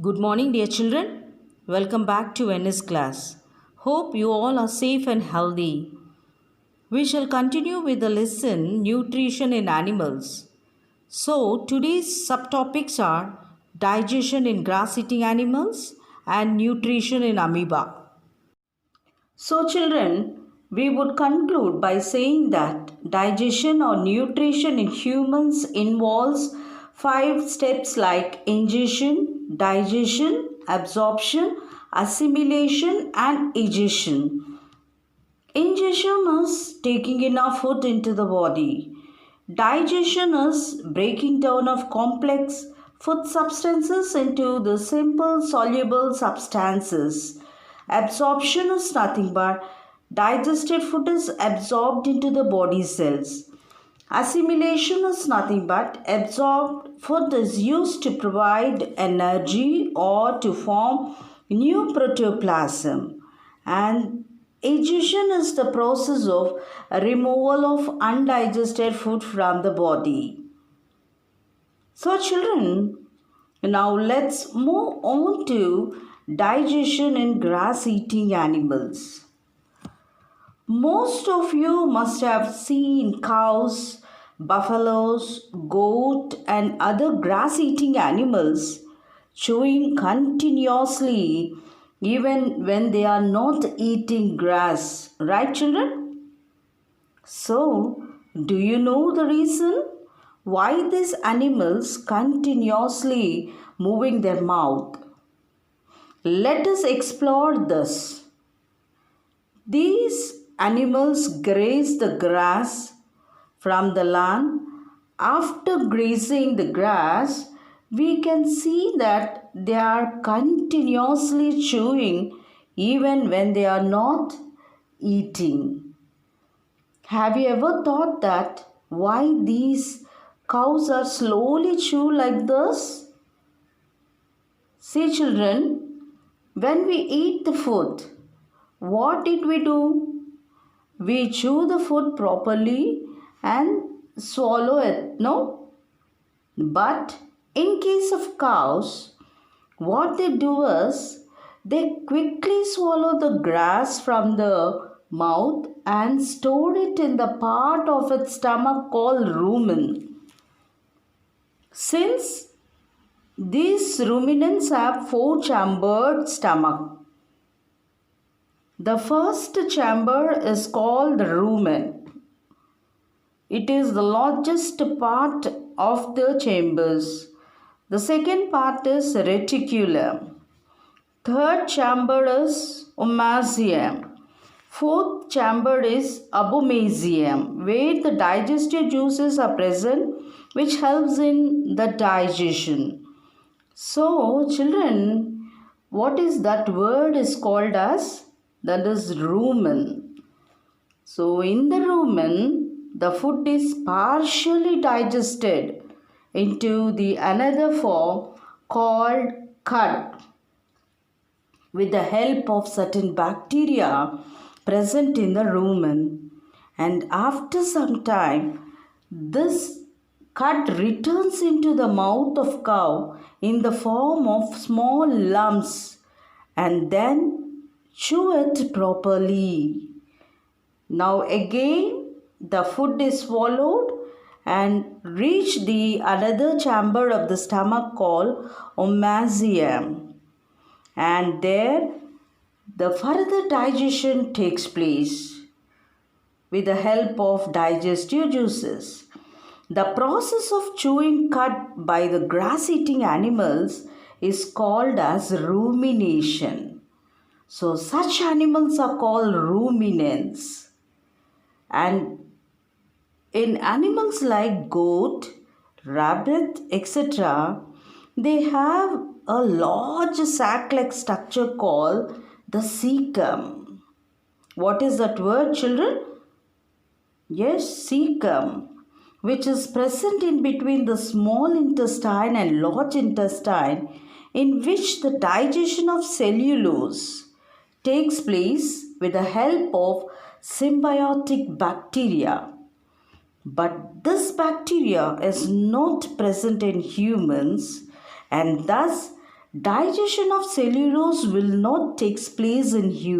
Good morning, dear children. Welcome back to NS class. Hope you all are safe and healthy. We shall continue with the lesson Nutrition in Animals. So, today's subtopics are digestion in grass eating animals and nutrition in amoeba. So, children, we would conclude by saying that digestion or nutrition in humans involves 5 steps like ingestion, digestion, absorption, assimilation, and egestion. Ingestion is taking enough food into the body. Digestion is breaking down of complex food substances into the simple soluble substances. Absorption is nothing but digested food is absorbed into the body cells. Assimilation is nothing but absorbed food is used to provide energy or to form new protoplasm. And egestion is the process of removal of undigested food from the body. So, children, now let's move on to digestion in grass eating animals. Most of you must have seen cows, buffaloes, goat, and other grass eating animals chewing continuously even when they are not eating grass, right, children? So, do you know the reason why these animals continuously moving their mouth? Let us explore this. These animals graze the grass from the land. After grazing the grass, we can see that they are continuously chewing even when they are not eating. Have you ever thought that why these cows are slowly chew like this? See, children, when we eat the food, what did we do? We chew the food properly and swallow it, no? But in case of cows, what they do is they quickly swallow the grass from the mouth and store it in the part of its stomach called rumen. Since these ruminants have 4-chambered stomach, the first chamber is called the rumen. It is the largest part of the chambers. The second part is reticulum. Third chamber is omasum. Fourth chamber is abomasum, where the digestive juices are present, which helps in the digestion. So, children, what is that word is called as? That is rumen. So, in the rumen, the food is partially digested into the another form called cud with the help of certain bacteria present in the rumen. And after some time, this cud returns into the mouth of cow in the form of small lumps and then chew it properly. Now again the food is swallowed and reach the another chamber of the stomach called omasum, and there the further digestion takes place with the help of digestive juices. The process of chewing cud by the grass eating animals is called as rumination. So such animals are called ruminants. And in animals like goat, rabbit, etc., they have a large sac-like structure called the cecum. What is that word, children? Yes, cecum, which is present in between the small intestine and large intestine, in which the digestion of cellulose takes place with the help of symbiotic bacteria. But this bacteria is not present in humans, and thus Digestion of cellulose will not take place in humans.